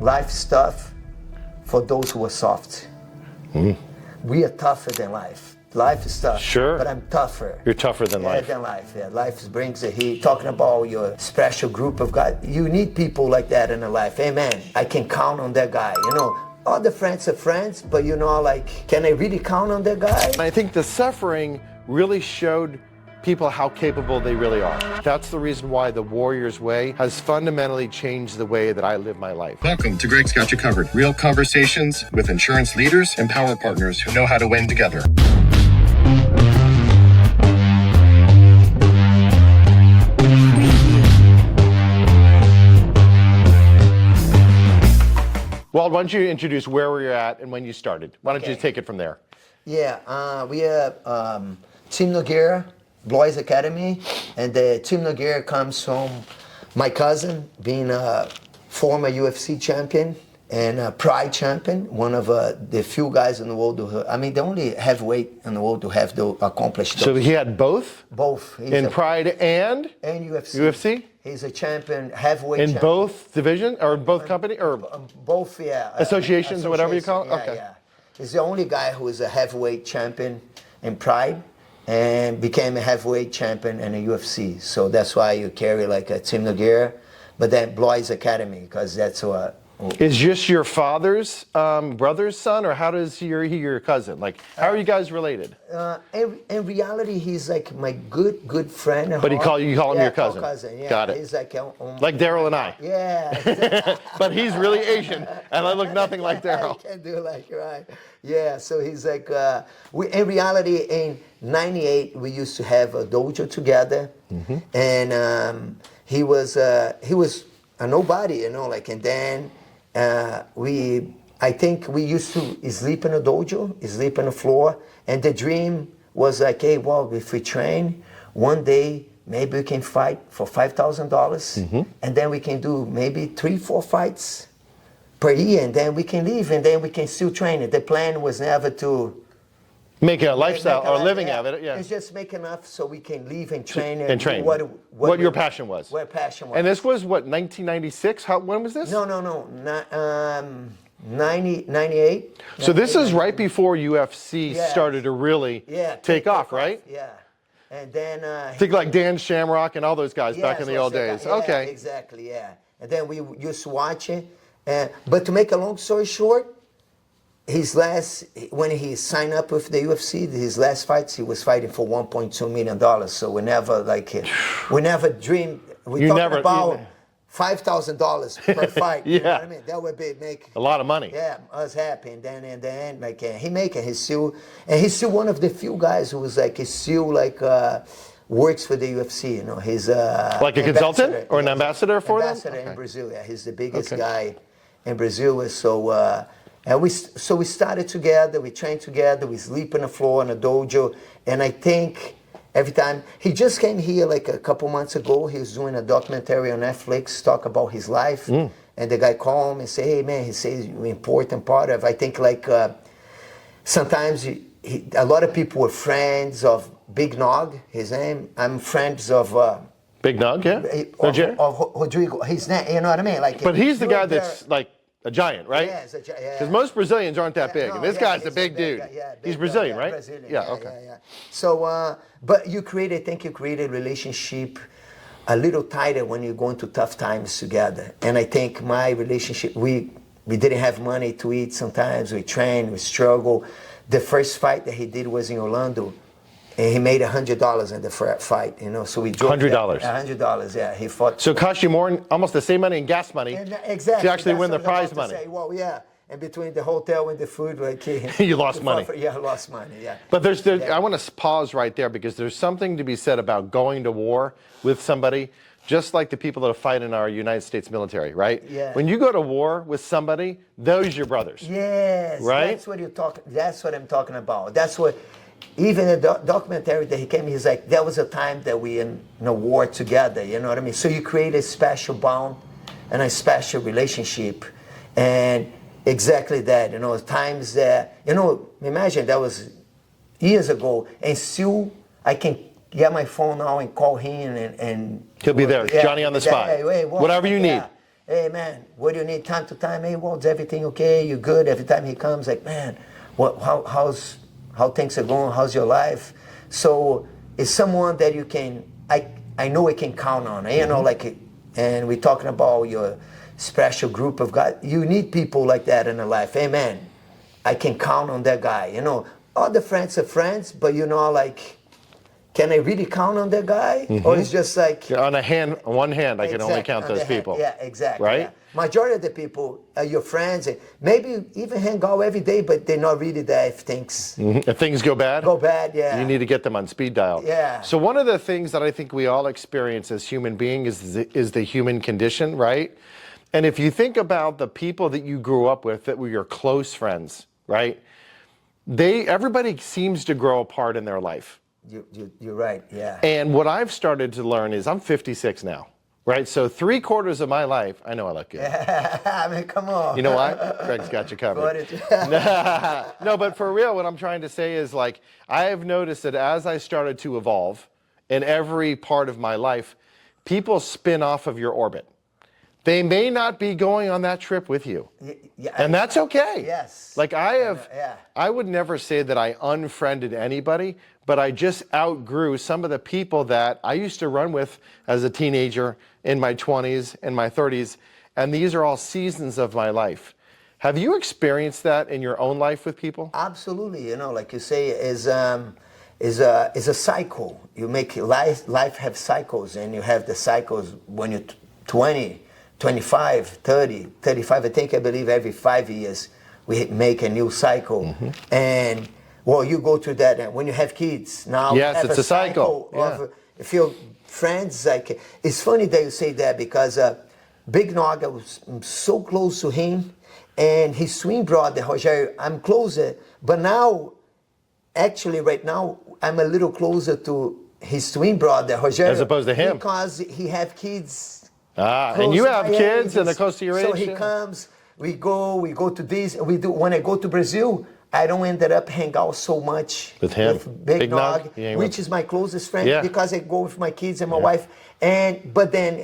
life is tough for those who are soft. We are tougher than life. Life is tough, sure, but I'm tougher. You're tougher than life. Than life, yeah. Life brings the heat. Talking about your special group of guys, you need people like that in your life. Hey man, I can count on that guy, you know. All the friends are friends, but you know, like, can I really count on that guy? I think the suffering really showed people how capable they really are. That's the reason why the Warrior's Way has fundamentally changed the way that I live my life. Welcome to Greg's Got You Covered. Real conversations with insurance leaders and power partners who know how to win together. Well, why don't you introduce where we're at and when you started? Why don't you take it from there? Yeah, we have Team Nogera, Boys Academy, and the Team Nogera comes from my cousin being a former UFC champion and a PRIDE champion, one of the few guys in the world who, I mean, the only heavyweight in the world to have accomplished those. So he had both? Both. In PRIDE and UFC. UFC? He's a champion, heavyweight in champion. Both division or both company or both, yeah. Associations or whatever you call it? Yeah, okay. Yeah. He's the only guy who is a heavyweight champion in PRIDE and became a heavyweight champion in the UFC. So that's why you carry like a Team Nogera, but then Blois Academy, because that's what. Is just your father's brother's son, or how does he your cousin? Like, how are you guys related? In reality, he's like my good friend. But you call him your cousin. Yeah. Got it. He's like Daryl and I. Yeah. But he's really Asian, and I look nothing like Daryl. I can do like right. Yeah. So he's like in reality in '98 we used to have a dojo together, and he was a nobody, you know, like, and then. I think we used to sleep in a dojo, sleep on the floor, and the dream was like, hey, well, if we train, one day maybe we can fight for $5,000, and then we can do maybe 3-4 fights per year, and then we can leave, and then we can still train. The plan was never to make a lifestyle or living out of it. Yeah, it's just make enough so we can leave and train and train. What your passion was. What passion was. And this was what 1996. When was this? No. 98. So this is right before UFC started to really take off, right? Yeah. And then think like Dan Shamrock and all those guys back in the old days. Okay. Exactly. Yeah. And then we used to watch it. But to make a long story short. When he signed up with the UFC, his last fights, he was fighting for $1.2 million. So we never dreamed. We talked about $5,000 per fight. You know what I mean? That would make a lot of money. Yeah, us happy. And then like he make it. He's still one of the few guys who was like works for the UFC. You know, he's like a consultant or an ambassador for them. Ambassador in Brazil. Yeah, he's the biggest guy in Brazil. So. And we started together, we trained together, we sleep on the floor in a dojo, and I think every time, he just came here like a couple months ago, he was doing a documentary on Netflix, talk about his life, and the guy called me and said, hey man, he says you're an important part of, I think like sometimes a lot of people were friends of Big Nog, his name, I'm friends of... Big Nog, yeah? Of Rodrigo, his name, you know what I mean? Like, but he's the guy that's like, a giant, right? Yeah, because most Brazilians aren't that big, and this guy's a big dude. He's Brazilian, right? Brazilian, yeah, okay. Yeah. So, but you created a relationship a little tighter when you go into tough times together. And I think my relationship, we didn't have money to eat sometimes, we trained, we struggled. The first fight that he did was in Orlando, and he made $100 in the fight, you know. So we drove $100. $100, yeah. He fought. So it cost you more, almost the same money in gas money, exactly. to actually win the prize money. Well, yeah. And between the hotel and the food, like you lost money. Yeah, I lost money. Yeah. But I want to pause right there because there's something to be said about going to war with somebody, just like the people that fight in our United States military, right? Yeah. When you go to war with somebody, those are your brothers. Yes. Right. That's what I'm talking about. That's what. Even the documentary that he came, he's like, there was a time that we in a war together, you know what I mean? So you create a special bond and a special relationship. And exactly that, you know, times that, you know, imagine that was years ago, and still I can get my phone now and call him and he'll be there, Johnny on the spot. Hey, whatever you need. Hey man, what do you need time to time? Hey, Walt, is everything okay? You good? Every time he comes, like, man, how things are going? How's your life? So it's someone that you can, I know I can count on. You know, like, and we're talking about your special group of guys. You need people like that in your life. Hey man, I can count on that guy. You know, all the friends are friends, but you know, like, can I really count on that guy? Or it's just like... On one hand, I can only count those people. Yeah, exactly. Right? Yeah. Majority of the people are your friends, and maybe even hang out every day, but they're not really there if things... If things go bad? Go bad, yeah. You need to get them on speed dial. Yeah. So one of the things that I think we all experience as human beings is the human condition, right? And if you think about the people that you grew up with that were your close friends, right? Everybody seems to grow apart in their life. You're right, yeah. And what I've started to learn is I'm 56 now, right? So 3/4 of my life, I know I look good. I mean, come on. You know what? Craig's got you covered. No, but for real, what I'm trying to say is, like, I have noticed that as I started to evolve in every part of my life, people spin off of your orbit. They may not be going on that trip with you. And that's okay. Yes. Like I would never say that I unfriended anybody, but I just outgrew some of the people that I used to run with as a teenager in my 20s and my 30s. And these are all seasons of my life. Have you experienced that in your own life with people? Absolutely. You know, like you say, is a cycle. You make life have cycles, and you have the cycles when you're 20, 25, 30, 35. I believe every 5 years we make a new cycle. And well, you go through that when you have kids. Now yes, it's a cycle. Of, if you're friends, like, it's funny that you say that, because Big Nog, I was so close to him, and his twin brother Rogério, I'm closer, but now, actually right now, I'm a little closer to his twin brother Rogério as opposed to him, because he have kids. And you have kids and they're close to your age. So he comes, we go to this, we do. When I go to Brazil, I don't end up hang out so much with him, with Big Nog, which is my closest friend, because I go with my kids and my wife. But then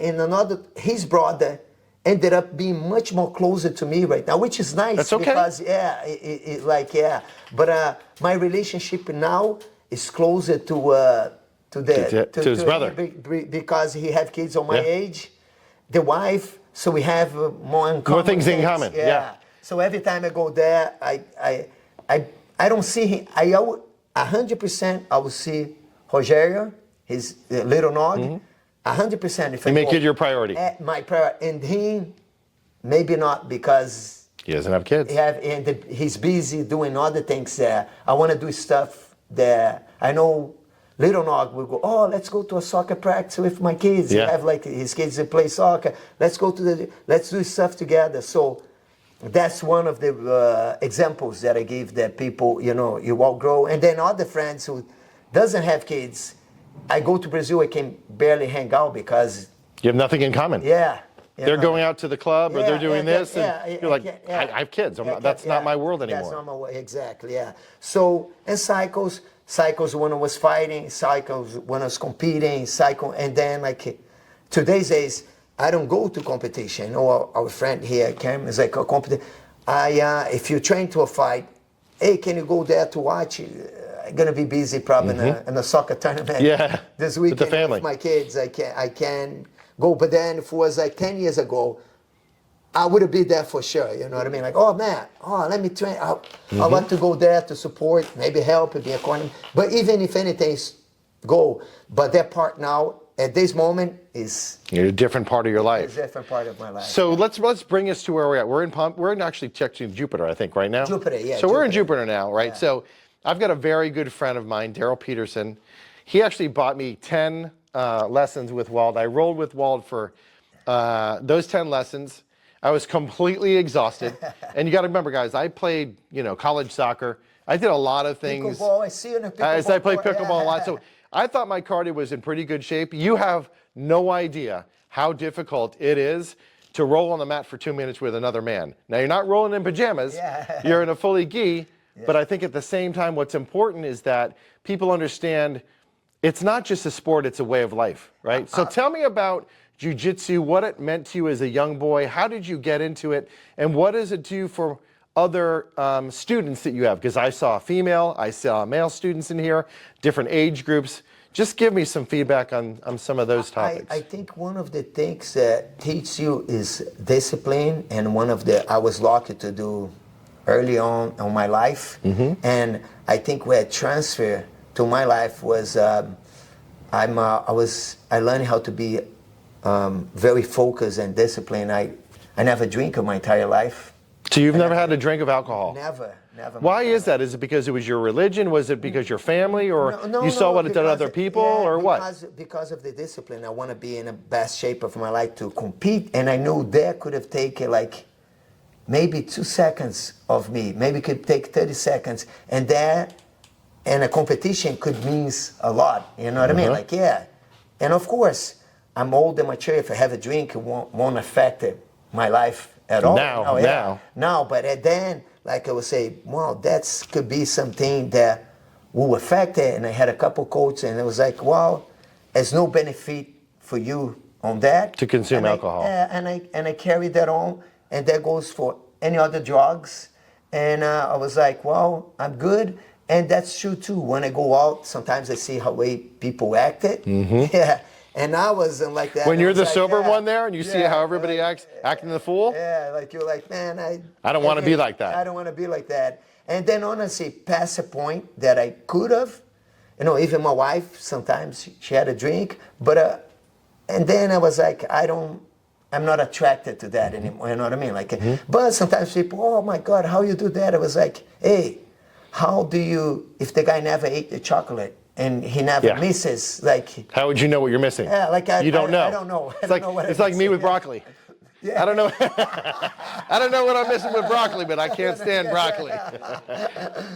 his brother ended up being much more closer to me right now, which is nice. That's okay. Because but my relationship now is closer to his brother, because he have kids on my age. The wife, so we have more things in common. Yeah. So every time I go there, I don't see him. 100% I will see Rogério, his little Nog. 100%. If you make it your priority. My priority, and he maybe not, because he doesn't have kids. He's busy doing other things there. I want to do stuff there. I know. Little Nog will go, oh, let's go to a soccer practice with my kids. Yeah. He have like his kids that play soccer. Let's do stuff together. So that's one of the examples that I give, that people, you know, you all grow. And then other friends who doesn't have kids, I go to Brazil, I can barely hang out because... You have nothing in common. Yeah. They're going out to the club, or they're doing this, and you're like, I have kids. That's not my world anymore. That's not my world, exactly, yeah. So, and cycles when I was fighting, cycles when I was competing, and then like today's days, I don't go to competition. You know, our friend here, Cam, is like a competition. If you train to a fight, hey, can you go there to watch? I'm gonna be busy probably in a soccer tournament. Yeah, this weekend with the family. With my kids. I can go, but then if it was like 10 years ago, I would be there for sure. You know what I mean? Like, oh man, let me train. I want to go there to support, maybe help, be a corner. But even if anything, go. But that part now, at this moment, is a different part of your life. It's a different part of my life. So let's bring us to where we're at. We're in actually checking Jupiter, I think, right now. Jupiter, yeah. So we're in Jupiter now, right? Yeah. So I've got a very good friend of mine, Daryl Peterson. He actually bought me 10 lessons with Wald. I rolled with Wald for those 10 lessons. I was completely exhausted. And you got to remember, guys, I played, college soccer. I did a lot of things. Pickleball, I see you in a pickleball. I played pickleball a lot. So I thought my cardio was in pretty good shape. You have no idea how difficult it is to roll on the mat for 2 minutes with another man. Now, you're not rolling in pajamas. Yeah. You're in a fully gi. Yeah. But I think at the same time, what's important is that people understand it's not just a sport, it's a way of life, right? So tell me about jiu-jitsu, what it meant to you as a young boy. How did you get into it? And what does it do for other students that you have? Because I saw female, I saw male students in here, different age groups. Just give me some feedback on some of those topics. I think one of the things that teach you is discipline, and I was lucky to do early on in my life, and I think where transfer to my life was I learned how to be very focused and disciplined. I never drink in my entire life. So you've never had a drink of alcohol? Never. Why is that? Is it because it was your religion? Was it because your family? Or you saw what it did to other people? Or what? Because of the discipline. I want to be in the best shape of my life to compete. And I knew that could have taken like maybe 2 seconds of me. Maybe it could take 30 seconds. And a competition could mean a lot. You know what I mean? Like, yeah. And of course, I'm old and mature. If I have a drink, it won't affect my life at all. Now, but then, like I would say, wow, that could be something that will affect it. And I had a couple coaches, and it was like, well, there's no benefit for you on that. To consume alcohol. And I carried that on, and that goes for any other drugs. And I was like, well, I'm good. And that's true too. When I go out, sometimes I see how way people acted. Yeah. And I wasn't like that. When you're the sober one there and you see how everybody acts, acting the fool? Yeah, like you're like, man, I don't want to be like that. I don't want to be like that. And then honestly, past a point that I could have, even my wife, sometimes she had a drink, but, and then I was like, I'm not attracted to that anymore, you know what I mean? Like, but sometimes people, oh my God, how you do that? I was like, hey, how do you, if the guy never ate the chocolate, and he never misses, like... How would you know what you're missing? Yeah, like you don't know. I don't know. It's like me with broccoli. Yeah. I don't know. I don't know what I'm missing with broccoli, but I can't stand broccoli.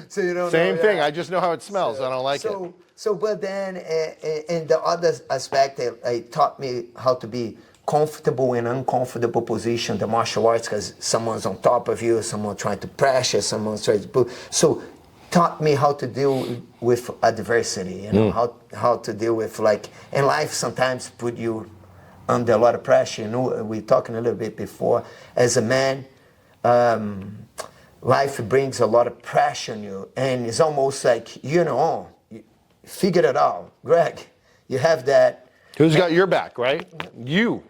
So you don't Same know, thing. I just know how it smells. I don't like it. So, but then, in the other aspect, it taught me how to be comfortable in uncomfortable position, the martial arts, because someone's on top of you, someone trying to pressure, someone's trying to pull. So, taught me how to deal with adversity, how to deal with and life sometimes put you under a lot of pressure. We were talking a little bit before. As a man, life brings a lot of pressure on you, and it's almost like you figured it out. Greg, you have that. Who's got your back, right? You,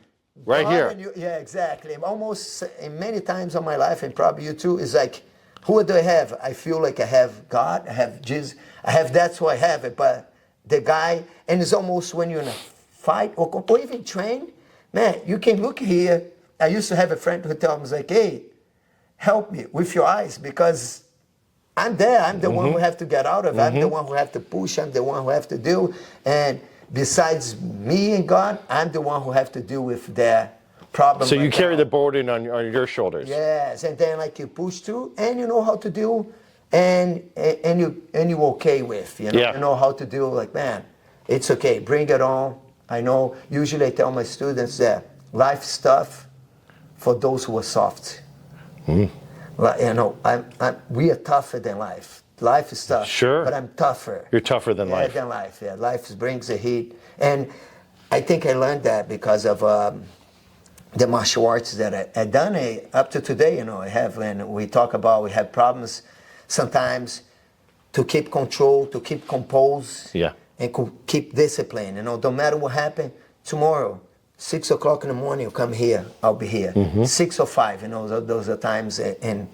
right here. Yeah, exactly. Almost many times in my life, and probably you too, is like, who do I have? I feel like I have God, I have Jesus, that's who I have it, but the guy, and it's almost when you're in a fight or even train, man, you can look here. I used to have a friend who told me, like, hey, help me with your eyes, because I'm there, I'm the one who have to get out of it, I'm the one who have to push, I'm the one who have to deal, and besides me and God, I'm the one who have to deal with their problem. So you carry the burden on your shoulders. Yes, and then you push through, and you know how to deal, and you okay with, you know how to deal. Like, man, it's okay, bring it on. I know. Usually I tell my students that life is tough for those who are soft. We are tougher than life. Life is tough. Sure. But I'm tougher. You're tougher than life. Than life. Yeah, life brings the heat, and I think I learned that because of. The martial arts that I done up to today, I have, and we talk about, we have problems sometimes to keep control, to keep composed, and keep discipline. No matter what happens, tomorrow, 6 o'clock in the morning, you come here, I'll be here. 6 or 5, those are times, and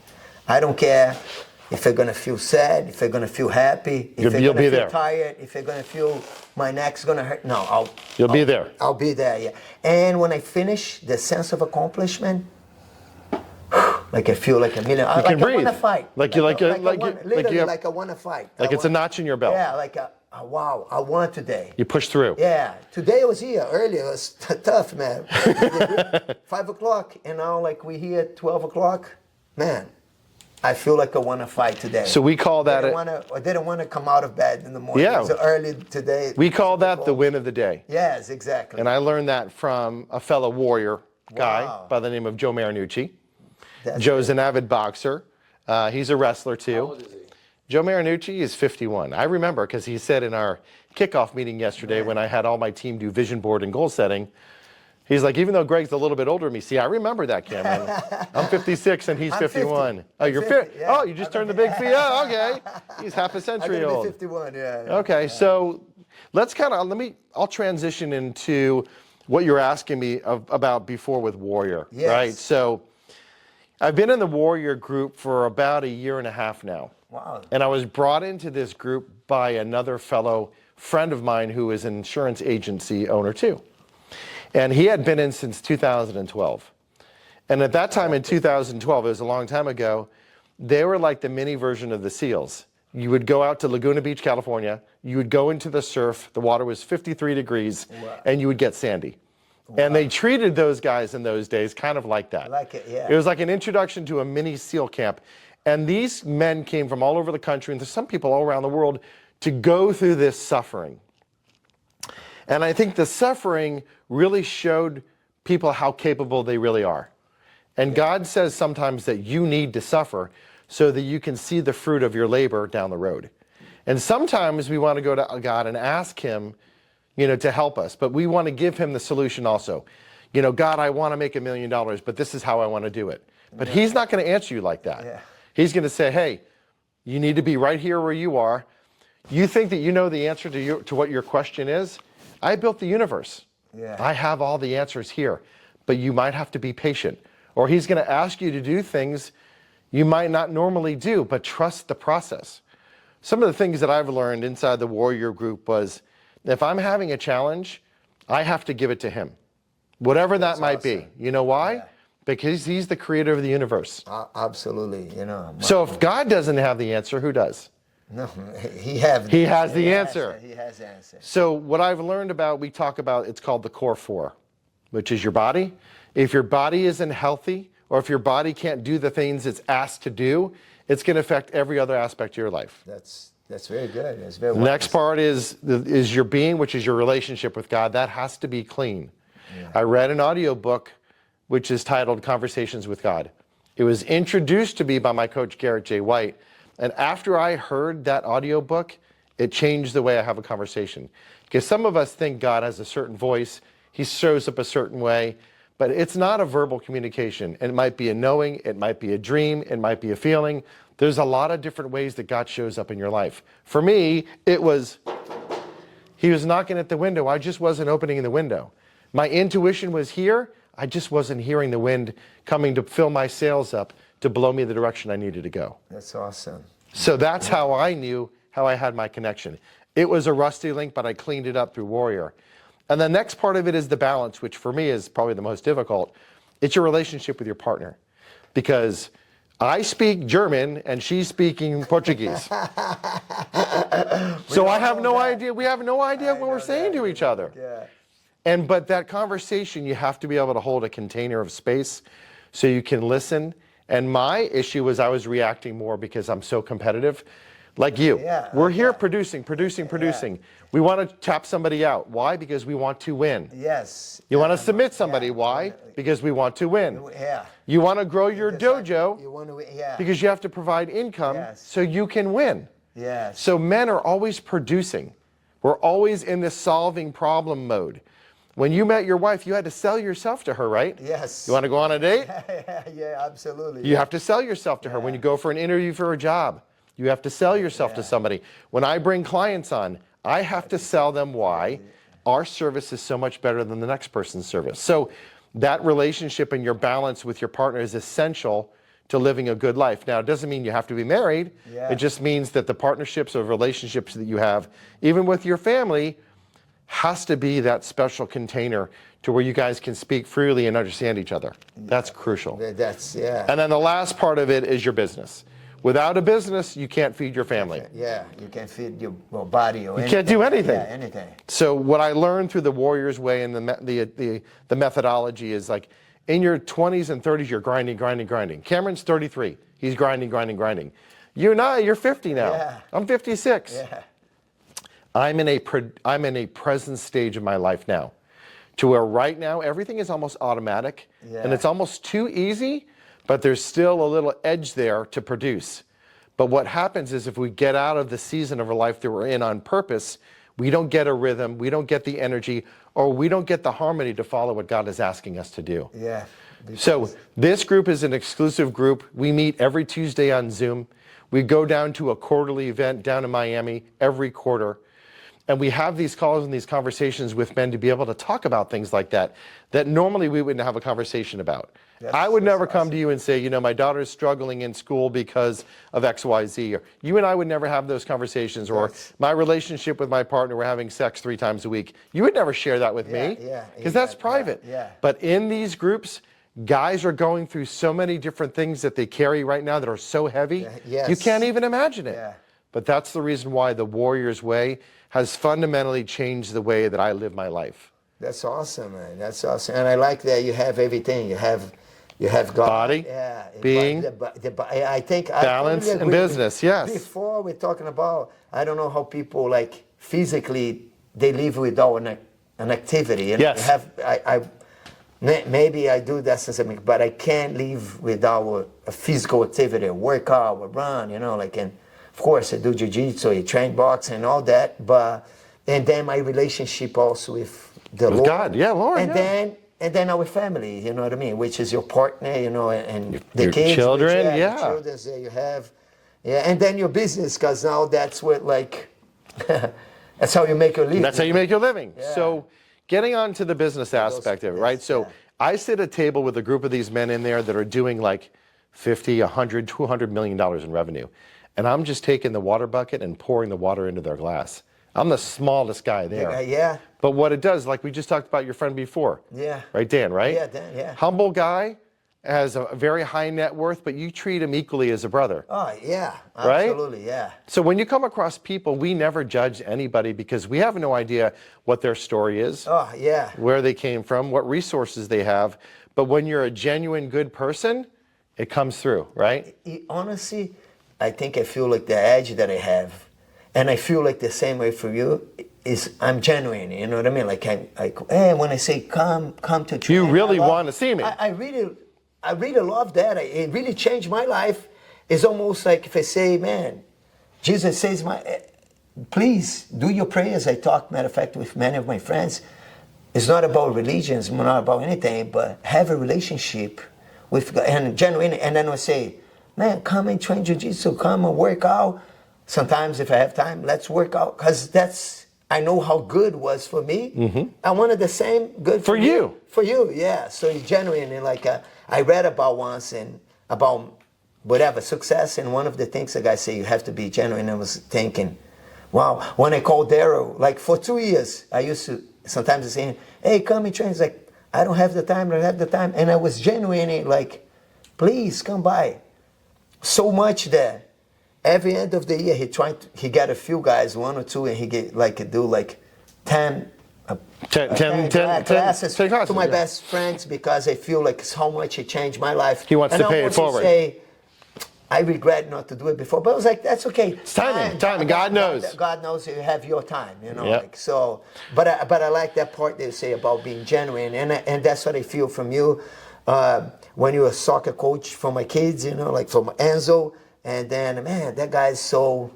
I don't care if you're gonna feel sad, if you're gonna feel happy, if you're gonna feel tired, if you're gonna feel my neck's gonna hurt. No, You'll be there. I'll be there, yeah. And when I finish, the sense of accomplishment, like I feel like a million. You can breathe. I wanna fight. Like I wanna fight. Like it's a notch in your belt. Yeah, wow, I won today. You push through. Yeah, today I was here earlier. It was tough, man. 5 o'clock, and now we here at 12 o'clock, man. I feel like I want to fight today. So we call that... I didn't want to come out of bed in the morning. Yeah. So early today. We call that the win of the day. Yes, exactly. And I learned that from a fellow warrior guy by the name of Joe Marinucci. Joe's an avid boxer. He's a wrestler too. How old is he? Joe Marinucci is 51. I remember because he said in our kickoff meeting yesterday when I had all my team do vision board and goal setting, He's like, even though Greg's a little bit older than me, see, I remember that, Cameron. I'm 56 and he's 51. 50. Oh, you're 50. Yeah. Oh, you just turned the big fee. Oh, okay. He's half a century old. 51, yeah. Okay, so let's I'll transition into what you're asking me about before with Warrior, yes. right? So I've been in the Warrior group for about 1.5 years now. Wow. And I was brought into this group by another fellow friend of mine who is an insurance agency owner too. And he had been in since 2012. And at that time in 2012, it was a long time ago, they were like the mini version of the SEALs. You would go out to Laguna Beach, California, you would go into the surf, the water was 53 degrees, wow. and you would get sandy. Wow. And they treated those guys in those days kind of like that. Like it, yeah. It was like an introduction to a mini SEAL camp. And these men came from all over the country, and there's some people all around the world, to go through this suffering. And I think the suffering really showed people how capable they really are. And God says sometimes that you need to suffer so that you can see the fruit of your labor down the road. And sometimes we want to go to God and ask him, to help us, but we want to give him the solution also. God, I want to make $1 million, but this is how I want to do it. But he's not going to answer you like that. Yeah. He's going to say, hey, you need to be right here where you are. You think that you know the answer to what your question is? I built the universe. Yeah. I have all the answers here, but you might have to be patient. Or he's going to ask you to do things you might not normally do, but trust the process. Some of the things that I've learned inside the Warrior group was, if I'm having a challenge, I have to give it to him, whatever that might be. You know why? Yeah. Because he's the creator of the universe. Absolutely, So if God doesn't have the answer, who does? No, he has the answer. He has the answer. So what I've learned we talk about, it's called the core four, which is your body. If your body isn't healthy, or if your body can't do the things it's asked to do, it's going to affect every other aspect of your life. That's very good. That's very The next part is your being, which is your relationship with God. That has to be clean. Yeah. I read an audio book which is titled Conversations with God. It was introduced to me by my coach, Garrett J. White. And after I heard that audio book, it changed the way I have a conversation. Because some of us think God has a certain voice. He shows up a certain way. But it's not a verbal communication. It might be a knowing. It might be a dream. It might be a feeling. There's a lot of different ways that God shows up in your life. For me, it was, he was knocking at the window. I just wasn't opening the window. My intuition was here. I just wasn't hearing the wind coming to fill my sails up to blow me the direction I needed to go. That's awesome. So that's how I knew how I had my connection. It was a rusty link, but I cleaned it up through Warrior. And the next part of it is the balance, which for me is probably the most difficult. It's your relationship with your partner. Because I speak German and she's speaking Portuguese. So I have no idea. We have no idea what we're saying to each other. Yeah. But that conversation, you have to be able to hold a container of space so you can listen. And my issue was I was reacting more because I'm so competitive. Like you. Yeah, we're here producing. Yeah. We want to tap somebody out. Why? Because we want to win. Yes. You want to submit somebody. Why? Because we want to win. Yeah. You want to grow your dojo. You want to win. Because you have to provide income so you can win. Yes. So men are always producing. We're always in this solving problem mode. When you met your wife, you had to sell yourself to her, right? Yes. You want to go on a date? Yeah, absolutely. You have to sell yourself to her. When you go for an interview for a job, you have to sell yourself to somebody. When I bring clients on, I have to sell them why our service is so much better than the next person's service. So that relationship and your balance with your partner is essential to living a good life. Now, it doesn't mean you have to be married. Yeah. It just means that the partnerships or relationships that you have, even with your family, has to be that special container to where you guys can speak freely and understand each other. That's crucial. And then the last part of it is your business. Without a business, you can't feed your family. Yeah, you can't feed your body or anything. You can't do anything. Yeah, anything. So what I learned through the Warrior's Way and the methodology is like, in your 20s and 30s, you're grinding. Cameron's 33. He's grinding. You and I, you're 50 now. Yeah. I'm 56. Yeah. I'm in a present stage of my life now, to where right now everything is almost automatic, and it's almost too easy. But there's still a little edge there to produce. But what happens is if we get out of the season of our life that we're in on purpose, we don't get a rhythm, we don't get the energy, or we don't get the harmony to follow what God is asking us to do. Yeah. So this group is an exclusive group. We meet every Tuesday on Zoom. We go down to a quarterly event down in Miami every quarter. And we have these calls and these conversations with men to be able to talk about things like that, that normally we wouldn't have a conversation about. I would never come to you and say, my daughter's struggling in school because of X, Y, Z. Or you and I would never have those conversations. Or my relationship with my partner, we're having sex 3 times a week. You would never share that with me because that's private. But in these groups, guys are going through so many different things that they carry right now that are so heavy, you can't even imagine it. But that's the reason why the Warrior's Way has fundamentally changed the way that I live my life. That's awesome, man. That's awesome. And I like that you have everything. You have God. Body, being, I think balance, and business, yes. Before we're talking about, I don't know how people like physically, they live without an activity. And yes. Maybe I do that since but I can't live without a physical activity, a workout, a run, and of course I do jiu-jitsu, I train boxing and all that, and then my relationship also with the Lord. God, Lord. And then our family, you know what I mean, which is your partner, and the your kids. Children, the children that you have. And then your business, because now that's what that's how you make your living. That's how you make your living. So getting on to the business aspect of it, right? So I sit at a table with a group of these men in there that are doing like 50, 100, $200 million in revenue. And I'm just taking the water bucket and pouring the water into their glass. I'm the smallest guy there. But what it does, like we just talked about your friend before. Right, Dan, right? Yeah, Dan, Humble guy, has a very high net worth, but you treat him equally as a brother. Oh, yeah. Right? Absolutely, yeah. So when you come across people, we never judge anybody because we have no idea what their story is. Oh, yeah. Where they came from, what resources they have. But when you're a genuine good person, it comes through, right? Honestly, I think I feel like the edge that I have, and I feel like the same way for you, is I'm genuine, you know what I mean? Like, hey, when I say come to train. You really want to see me. I really love that. It really changed my life. It's almost like if I say, man, Jesus says, please do your prayers. I talk, matter of fact, with many of my friends. It's not about religion, it's not about anything, but have a relationship with God, and genuine. And then I say, man, come and train jiu-jitsu, come and work out. Sometimes if I have time, let's work out. Because I know how good was for me. Mm-hmm. I wanted the same good for you. For you, yeah. So you're genuine. And like I read about once and about whatever, success. And one of the things the guy say, you have to be genuine. I was thinking, wow, when I called Daryl, like for 2 years, I used to sometimes say, hey, come and train. He's like, I don't have the time, And I was genuine, like, please come by. So much that every end of the year, he got a few guys, 1 or 2, and he get do 10 classes to my best friends because I feel like it's how much it changed my life. He wants to pay it forward. Say, I regret not to do it before, but I was like, that's okay. It's timing. God knows. God knows you have your time, Yep. like so. But I like that part they say about being genuine, and that's what I feel from you. When you're a soccer coach for my kids, like from Enzo, and then man, that guy is so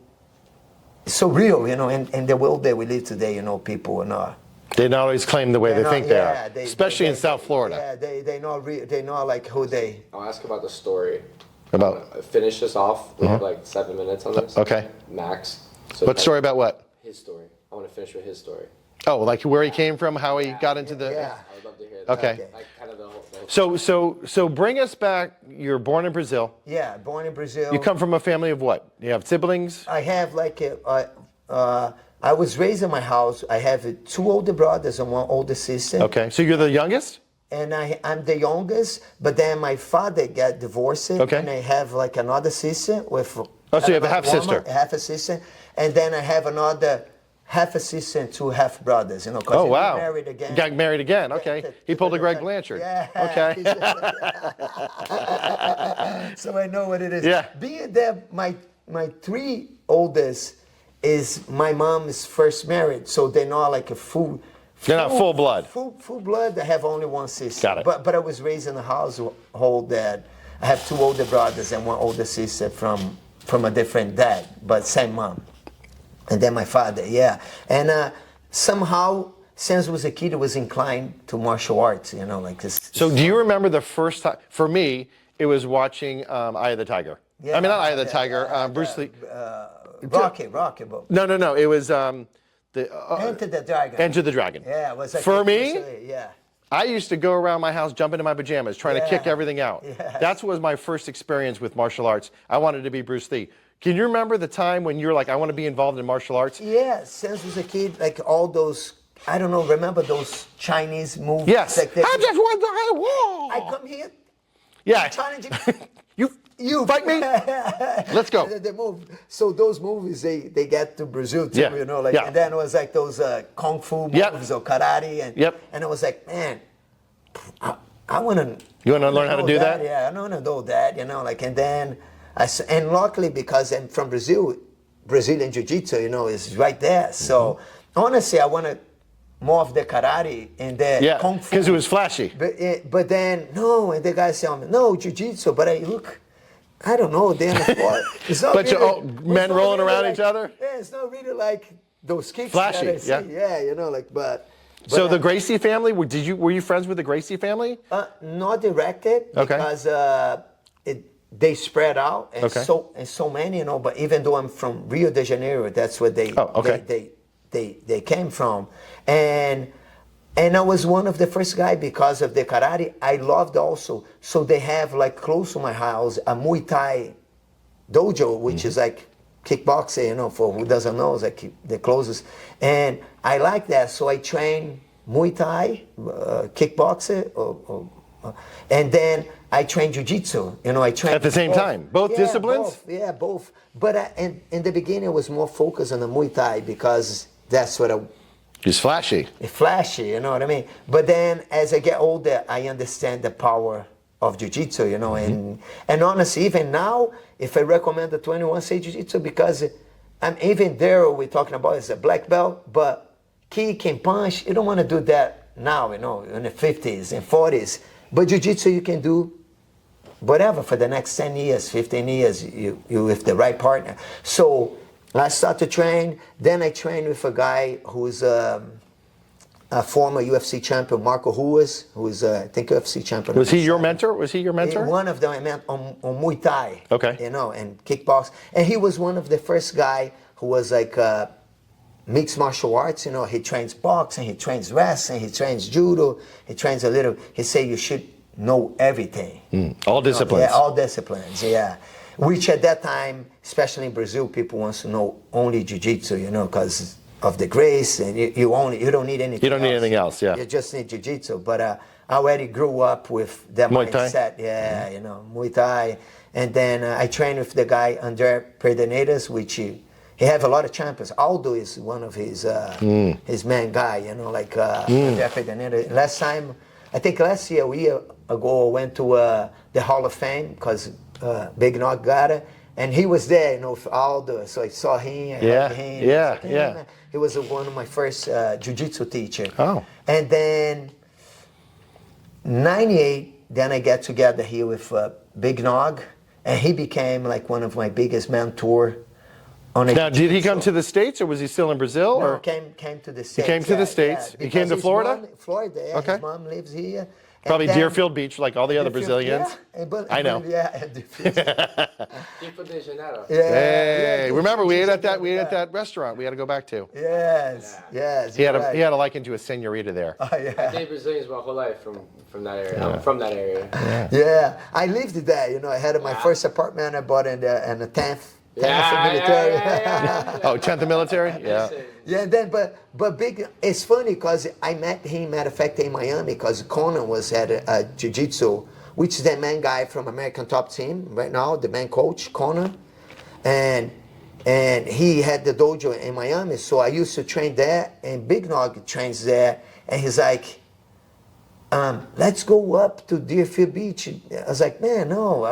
real, in the world that we live today, people are not. They not always claim the way they think they are, especially in South Florida. Yeah, they know like who they. I'll ask about the story. About finish this off. We have like 7 minutes on this. Okay. Max. So what story about what? His story. I want to finish with his story. Oh, like where he came from, how he got into the. Yeah. I would love to hear that. Okay. Like kind of the whole. So bring us back. You're born in Brazil. Yeah, born in Brazil. You come from a family of what? You have siblings? I have I was raised in my house. I have 2 older brothers and 1 older sister. Okay, so you're the youngest? And I'm the youngest, but then my father got divorced. Okay. And I have another sister with. Oh, so you have a half sister. Half a sister, and then I have another half a sister and 2 half brothers. Oh wow! Married again. You got married again. Okay. He pulled a Greg Blanchard. Yeah. Okay. So I know what it is. Yeah. Being that my 3 oldest is my mom's first marriage, so they're not like a full. They're not full blood. Full blood. I have only 1 sister. Got it. But I was raised in a household that I have 2 older brothers and 1 older sister from a different dad, but same mom. And then my father, yeah. And somehow since I was a kid, I was inclined to martial arts, you know, like this. So do you remember the first time? For me, it was watching Eye of the Tiger. Yeah, I mean, not Eye of the Tiger. Bruce Lee. Rocky, but No. It was Enter the Dragon. Enter the Dragon. Yeah, it was like For me, Bruce Lee, yeah. I used to go around my house, jump into my pajamas, trying to kick Yeah. everything out. Yes. That was my first experience with martial arts. I wanted to be Bruce Lee. Can you remember the time when you were like, I want to be involved in martial arts? Yeah, since I was a kid, like all those, I don't know, remember those Chinese movies? Yes. Like I just want the wall. I come here, Yeah. challenging You fight me? Let's go. the move. So those movies, they get to Brazil too, Yeah. you know, like, Yeah. and then it was like those kung fu Yep. movies or karate, and and it was like, man, I want to. You wanna learn how to do that? Yeah, I want to do that, you know, like, and then and luckily because I'm from Brazil, Brazilian Jiu-Jitsu, you know, is right there. So honestly, I want to more of the karate and the kung fu. because it was flashy. But then no, and the guy said, no, Jiu-Jitsu. But I look, I don't know. Then it's not Bunch of really, old men rolling around like, each other? Yeah, it's not really like those kicks. Flashy, that I see. yeah. Yeah, you know, like but. So the Gracie family, were you friends with the Gracie family? Not directed Okay. because they spread out and Okay. so many, you know. But even though I'm from Rio de Janeiro, that's where they came from, and I was one of the first guy because of the karate. I loved also. So they have like close to my house a Muay Thai dojo, which is like kickboxing, you know, for who doesn't know, it's like the closest. And I like that, so I train Muay Thai, kickboxing, and then I train Jiu-Jitsu. You know, I train At the same time? Both disciplines? Both. But in the beginning, I was more focused on the Muay Thai because that's what It's flashy. flashy, you know what I mean? But then as I get older, I understand the power of Jiu-Jitsu, you know, and honestly, even now, if I recommend the 21 say Jiu-Jitsu, because I'm even there, we're talking about is a black belt, but kick and punch, you don't want to do that now, you know, in the 50s and 40s. But Jiu-Jitsu, you can do whatever for the next 10 years, 15 years, you with the right partner. So I start to train, then I train with a guy who's a former UFC champion, Marco Ruas, who's I think UFC champion. Was he your mentor? Was he your mentor? One of them I met on Muay Thai. Okay. You know, and kickbox. And he was one of the first guy who was like mixed martial arts. You know, he trains boxing, he trains wrestling, he trains judo, he trains a little. He said you should know everything. All disciplines. Yeah, all disciplines. Yeah. Which at that time, especially in Brazil, people wants to know only jiu-jitsu. You know, because of the grace, and you don't need anything. You don't need anything else, yeah. You just need jiu-jitsu. But I already grew up with that Muay Thai? mindset. Yeah, you know, Muay Thai. And then I trained with the guy André Perdenedas, which he have a lot of champions. Aldo is one of his main guy. You know, like André Perdenedas. Last year, a year ago, I went to the Hall of Fame because Big Nogera. And he was there, you know, with Aldo. So I saw him. I hugged him. Yeah. He was one of my first jiu-jitsu teacher. Oh. And then 98, then I got together here with Big Nog, and he became like one of my biggest mentor. Now, did he come to the States, or was he still in Brazil? No, or came to the States. came to the States. He came to Because his Florida? mom- Florida, yeah. Okay. His mom lives here. And Probably then- Deerfield Beach, like all the other Brazilians. Yeah, I know. Yeah, Deerfield. Tipo de Janeiro. Hey, yeah, remember we ate at that yeah. restaurant we had to go back to. Yes. He had you're right. he had a liking to a senorita there. Oh, I yeah. dated Brazilians my whole life from that area. I'm from that area. Yeah, I lived there. You know, I had my first apartment I bought in the 10th military. Oh, 10th military? Yeah. Yeah, and then but big. It's funny because I met him. Matter of fact, in Miami, because Conan was at a jiu-jitsu, which is the main guy from American Top Team right now, the main coach Conan, and he had the dojo in Miami. So I used to train there, and Big Nog trains there, and he's like, let's go up to Deerfield Beach. I was like, man, no,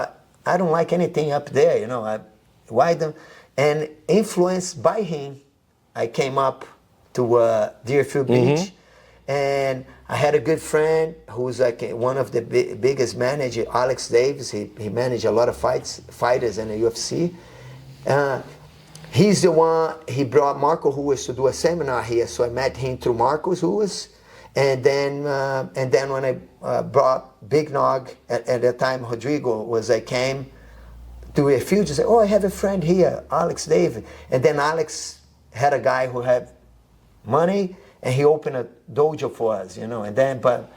I don't like anything up there. You know, why don't? And influenced by him, I came up to Deerfield Beach, and I had a good friend who's like one of the biggest managers, Alex Davis. He managed a lot of fighters in the UFC. He's the one, he brought Marco Ruas to do a seminar here, so I met him through Marcos Ruas. And then when I brought Big Nog, at that time Rodrigo I came to a field to say, oh, I have a friend here, Alex David. And then Alex had a guy who had money, and he opened a dojo for us, you know. And then, but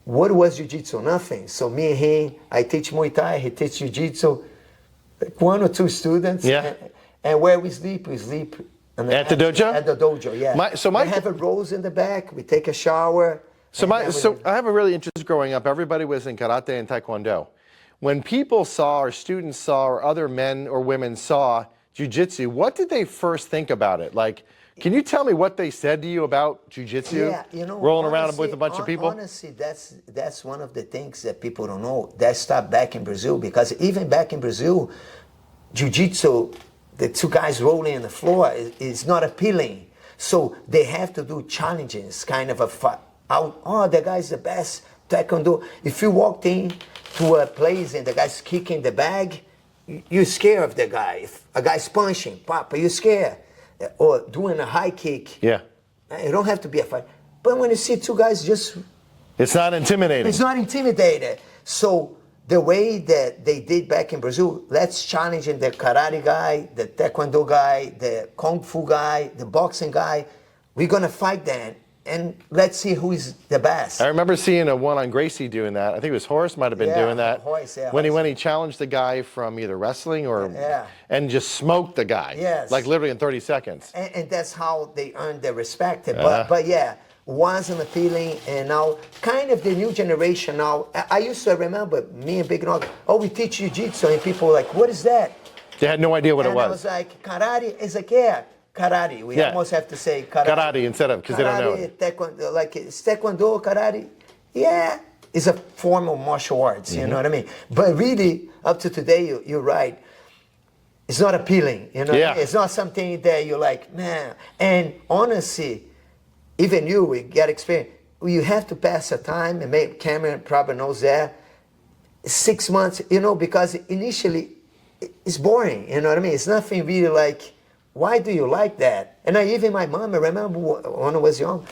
what was jiu-jitsu? Nothing. So me and him, I teach Muay Thai, he teach jiu-jitsu, like 1 or 2 students. Yeah. And where we sleep at the dojo? At the dojo, yeah. We have a rose in the back. We take a shower. So I have a really interest growing up. Everybody was in karate and taekwondo. When people saw, or students saw, or other men or women saw jiu-jitsu, what did they first think about it? Like, can you tell me what they said to you about jiu-jitsu? Yeah, you know, rolling around with a bunch of people? Honestly, that's one of the things that people don't know. That stopped back in Brazil, because even back in Brazil, jiu-jitsu, the 2 guys rolling on the floor is not appealing. So they have to do challenges, kind of a fight. Oh, the guy's the best taekwondo. If you walked in to a place and the guy's kicking the bag, you're scared of the guy. If a guy's punching, papa, you're scared. Or doing a high kick. Yeah. It don't have to be a fight. But when you see 2 guys just... It's not intimidating. It's not intimidated. So the way that they did back in Brazil, let's challenge the karate guy, the taekwondo guy, the kung fu guy, the boxing guy. We're going to fight them, and let's see who is the best. I remember seeing a one on Gracie doing that. I think it was Horace might have been doing that. Horace, yeah, when he challenged the guy from either wrestling or and just smoked the guy. Yes. Like literally in 30 seconds. And that's how they earned their respect. But yeah, wasn't appealing, and now kind of the new generation now. I used to remember me and Big Nog, oh, we teach jiu-jitsu, and people were like, what is that? They had no idea what it was. And I was like, karate is like, yeah, karate. We almost have to say karate. Karate instead of, because they don't know it. Taekwondo, like it's taekwondo, karate. Yeah, it's a form of martial arts, you know what I mean? But really, up to today, you're right. It's not appealing, you know? Yeah. It's not something that you're like, man. And honestly, even you, we get experience. You have to pass a time, and maybe Cameron probably knows that. 6 months, you know, because initially it's boring, you know what I mean? It's nothing really like, why do you like that? And even my mom, I remember when I was young,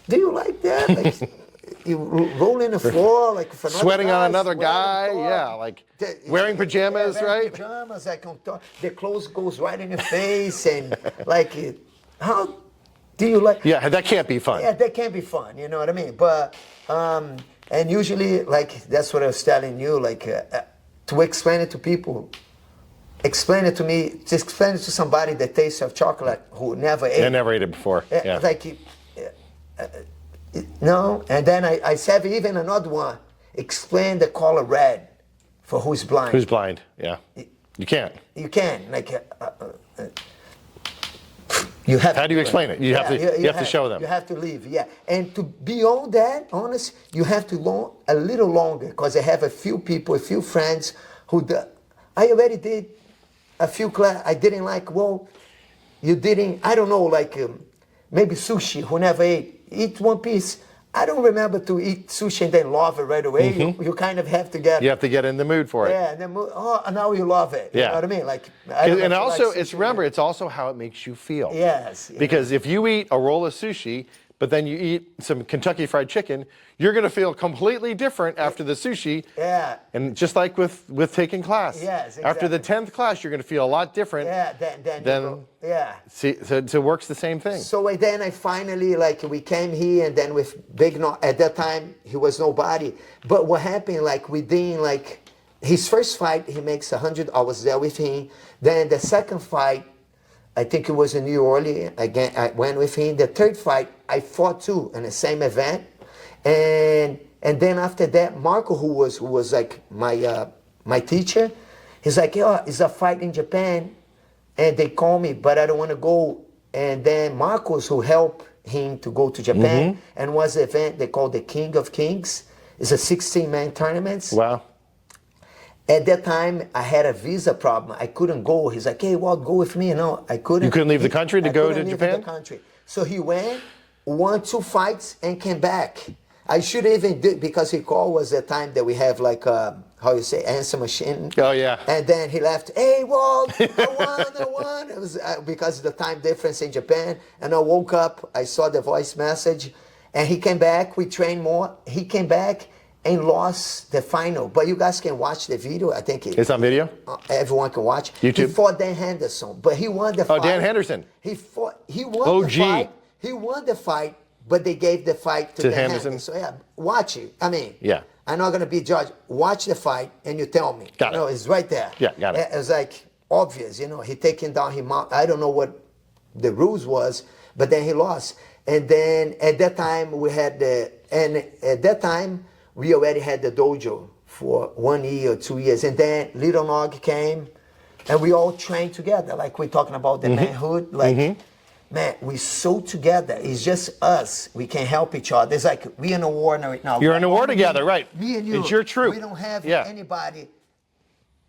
do you like that? Like, you roll in the floor, like for sweating on another guy, like wearing pajamas, right? Pajamas, like the clothes goes right in your face, and like, how do you like? Yeah, that can't be fun. Yeah, that can't be fun, you know what I mean? But, and usually, like, that's what I was telling you, like, to explain it to people, explain it to me, to explain it to somebody that tastes of chocolate who never ate it. They never ate it before, yeah. Like, no, and then I said even another one, explain the color red for who's blind. Who's blind, yeah. You can't. You can, like, you have. How do you explain it? You have to show them. You have to leave, yeah. And to beyond that, honest, you have to a little longer, because I have a few people, a few friends who I already did a few class. I didn't like. Well, you didn't. I don't know, like maybe sushi. Who never ate? Eat one piece. I don't remember to eat sushi and then love it right away. Mm-hmm. You kind of have to get. You have to get in the mood for it. Yeah, and then now you love it. You know what I mean? Like, and also, it's also how it makes you feel. Yes. Because if you eat a roll of sushi, but then you eat some Kentucky Fried Chicken, you're going to feel completely different after the sushi. Yeah. And just like with taking class. Yes, exactly. After the 10th class, you're going to feel a lot different. Yeah, yeah. See, so it works the same thing. So then I finally, like, we came here, and then with Big No, at that time, he was nobody. But what happened, like, within, like, his first fight, he makes 100. I was there with him. Then the second fight, I think it was in New Orleans. Again, I went with him. The third fight, I fought too in the same event. And then after that, Marco, who was like my teacher, he's like, yeah, it's a fight in Japan, and they call me, but I don't want to go. And then Marcos, who helped him to go to Japan, and was an event they called the King of Kings. It's a 16-man tournament. Wow. At that time, I had a visa problem. I couldn't go. He's like, hey, Walt, go with me. No, I couldn't. You couldn't leave the country to go to leave Japan? the country. So he went, won 2 fights, and came back. I should even do, because he called was the time that we have like how you say, answer machine. Oh, yeah. And then he left, hey, Walt, I won. It was because of the time difference in Japan. And I woke up, I saw the voice message, and he came back, we trained more. He came back and lost the final. But you guys can watch the video. I think It's on video? everyone can watch. YouTube? He fought Dan Henderson, but he won the fight. Oh, Dan Henderson. He won OG. the fight. He won the fight, but they gave the fight to Dan Henderson. So yeah, watch it. I mean, Yeah. I'm not gonna be judged. Watch the fight and you tell me. Got it. No, it's right there. Yeah, got it. It's like obvious, he taken down him. I don't know what the rules was, but then he lost. And then at that time we already had the dojo for 1 year or 2 years. And then Little Nog came and we all trained together. Like we're talking about the manhood. Like, man, we so together. It's just us. We can help each other. It's like we're in a war right now. You're in a war together, right. Me and you. It's your troop. We don't have Yeah. anybody.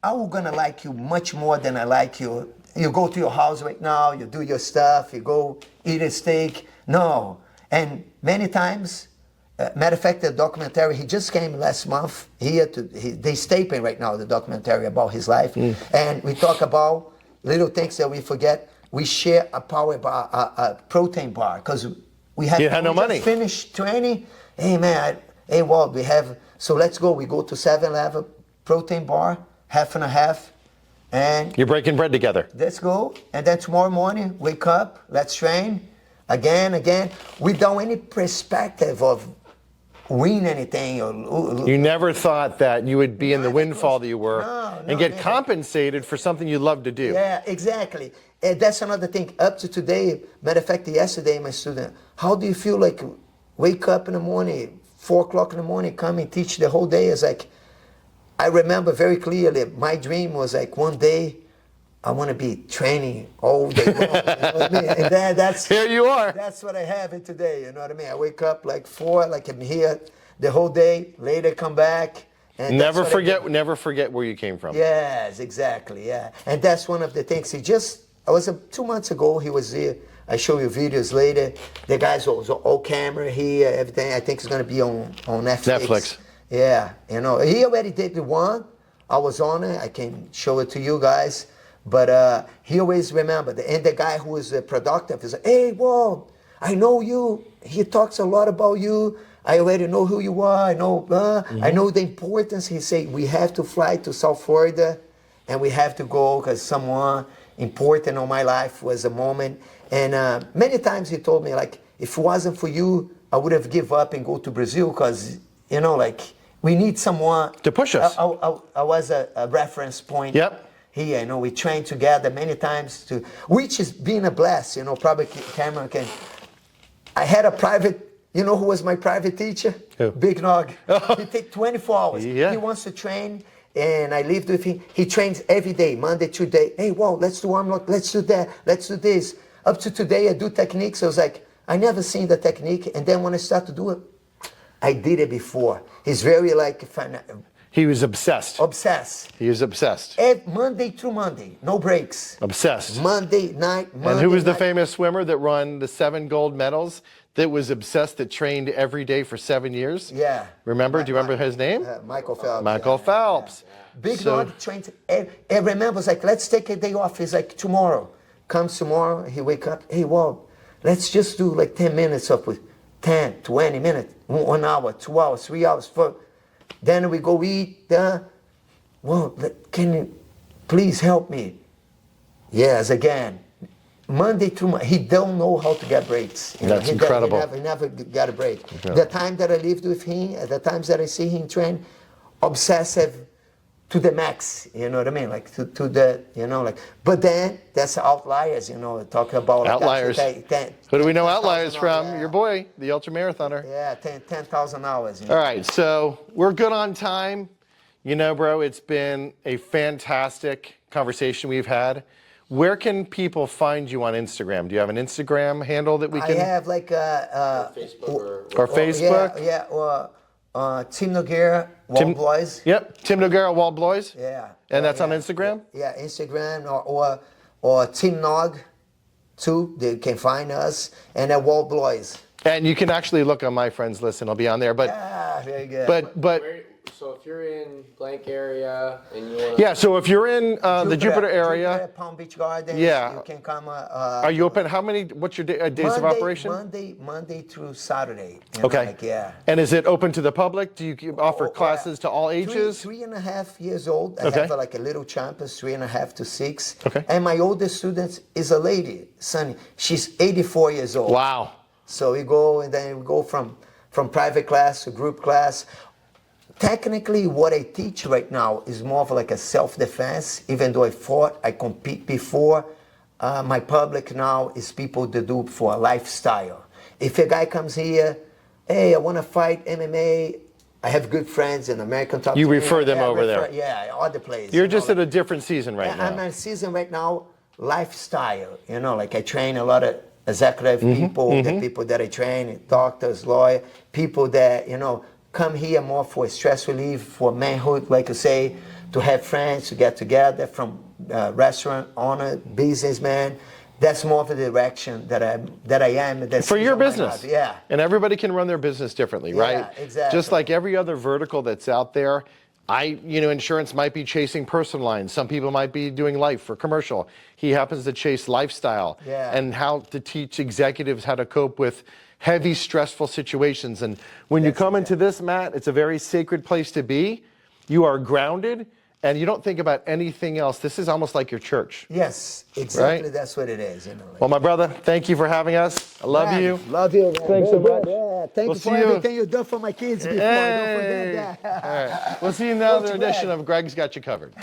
I'm gonna like you much more than I like you. You go to your house right now, you do your stuff, you go eat a steak. No. And many times, matter of fact, the documentary, he just came last month here they taping right now the documentary about his life. And we talk about little things that we forget. We share a power bar, a protein bar, because we had no money. Finished training. Hey man, hey Walt, so let's go. We go to 7-Eleven, protein bar, half and a half, and You're breaking bread together. let's go. And then tomorrow morning, wake up, let's train again, without any perspective of win anything or You never thought that you would be in the Right, windfall that you were No, and get never. compensated for something you love to do. Yeah, exactly. And that's another thing. Up to today, matter of fact, yesterday, my student, how do you feel like wake up in the morning, 4 o'clock in the morning, come and teach the whole day? It's like, I remember very clearly, my dream was like one day, I want to be training all day long. You know what I mean? And that's Here you are. That's what I have it today. You know what I mean? I wake up like 4, like I'm here the whole day. Later, come back. And that's what I do. Never forget where you came from. Yes, exactly. Yeah, and that's one of the things. I was 2 months ago. He was here. I show you videos later. The guys was all camera here, everything. I think it's gonna be on Netflix. Yeah, he already did the one. I was on it. I can show it to you guys. But he always remembered. And the guy who was productive is like, hey, Walt, I know you. He talks a lot about you. I already know who you are. I know the importance. He said, we have to fly to South Florida and we have to go because someone important in my life was a moment. And many times he told me, like, if it wasn't for you, I would have give up and go to Brazil because, we need someone. To push us. I was a reference point. Yep. Here, we trained together many times, which is being a bless, probably Cameron can. I had a private, who was my private teacher? Who? Big Nog. He take 24 hours. Yeah. He wants to train, and I lived with him. He trains every day, Monday, Tuesday. Hey, Walt, let's do arm lock, let's do that, let's do this. Up to today, I do techniques. I was like, I never seen the technique, and then when I start to do it, I did it before. He's very He was obsessed. obsessed. He was obsessed. Monday through Monday, no breaks. Obsessed. Monday night. And who was the night. famous swimmer that won the 7 gold medals that was obsessed, that trained every day for 7 years? Yeah. Remember? Do you remember his name? Michael Phelps. Michael Phelps. Big So- Nog trained. And remember, it's like, let's take a day off. He's like, tomorrow. Comes tomorrow, he wake up. Hey, Walt, let's just do like 10 minutes of 10, 20 minutes, 1 hour, 2 hours, 3 hours. Then we go eat. Well, can you please help me? Yes, again. Monday through Monday, he don't know how to get breaks. That's incredible. He never got a break. The time that I lived with him, the times that I see him train, obsessive to the max, you know what I mean? Like to the, but then that's outliers, talking about. Outliers. Who do we know outliers from? Yeah. Your boy, the ultramarathoner. Yeah, 10,000 hours. All right, so we're good on time. Bro, it's been a fantastic conversation we've had. Where can people find you on Instagram? Do you have an Instagram handle that we can? I have like Facebook or Facebook? Yeah, or Team Nogera, Walt Boys. Yep, Tim Nogueira, Walt Blois. Yeah. And that's on yeah. Instagram? Yeah, Instagram or Team Nog, too. They can find us, and at Walt Blois. And you can actually look on my friends list, and I'll be on there. But very good. but So if you're in blank area and you want yeah. So if you're in the Jupiter area, Jupiter, Palm Beach Gardens, yeah, you can come. are you open? How many? What's your days of operation? Monday through Saturday. You know, Okay. like, yeah. And is it open to the public? Do you offer classes to all ages? 3.5 years old. I Okay. have like a little campus, 3.5 to 6. Okay. And my oldest student is a lady, Sunny. She's 84 years old. Wow. So we go and then we go from private class to group class. Technically, what I teach right now is more of like a self-defense. Even though I compete before, my public now is people that do for a lifestyle. If a guy comes here, hey, I want to fight MMA, I have good friends in American Top You Team. refer them over there. Yeah, all the places. You're just at a different season right I'm now. in a season right now, lifestyle. You know, like I train a lot of executive people, the people that I train, doctors, lawyers, people that, you know, come here more for stress relief, for manhood, like you say, to have friends, to get together, from restaurant owner, businessman. That's more of the direction that I am. That's For your business. Yeah. And everybody can run their business differently, right? Yeah, exactly. Just like every other vertical that's out there, insurance might be chasing personal lines. Some people might be doing life or commercial. He happens to chase lifestyle and how to teach executives how to cope with heavy, stressful situations. And when you come into this, Matt, it's a very sacred place to be. You are grounded, and you don't think about anything else. This is almost like your church. Yes, exactly. Right? That's what it is. You know, like, Well, my brother, thank you for having us. I love you. Love you. Man. Thanks so much. Yeah, thank We'll you see for you. everything you've done for my kids before. Don't forget Hey. that. All right. We'll see you in another Coach edition Greg. of Greg's Got You Covered.